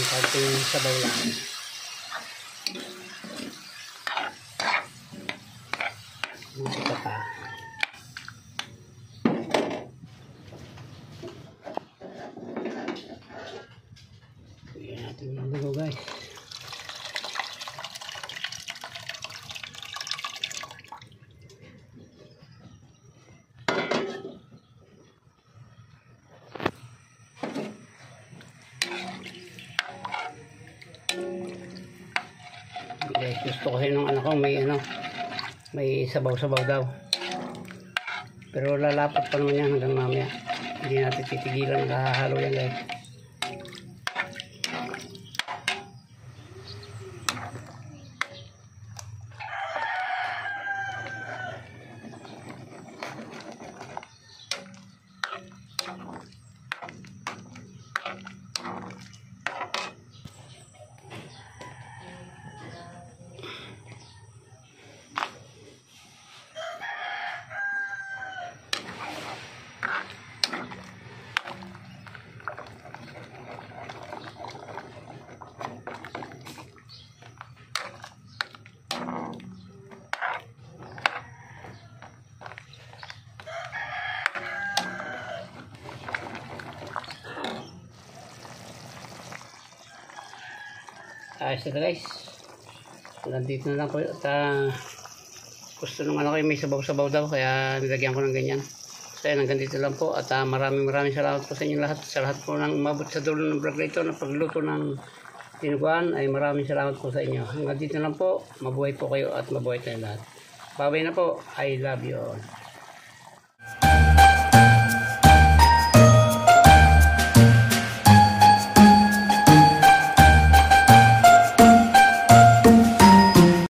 Konting sabaw lang. Ito pa. Ayan natin yung dugo, guys. Guys, gusto kasi nung anak ko may sabaw-sabaw daw, pero lalapot pa naman yan hanggang mamaya. Hindi natin titigilan, nakahalo yan, guys. Ayos na, guys. Nandito na lang po. Gusto nung ano kayo may sabaw-sabaw daw, kaya nilagyan ko ng ganyan. So yan, hanggang dito lang po. At maraming salamat po sa inyo lahat. Sa lahat po ng umabot sa dulo ng vlog na ito, na pagluto ng tinuguan, ay maraming salamat po sa inyo. Hanggang dito lang po. Mabuhay po kayo at mabuhay tayo lahat. Bye-bye na po. I love you all.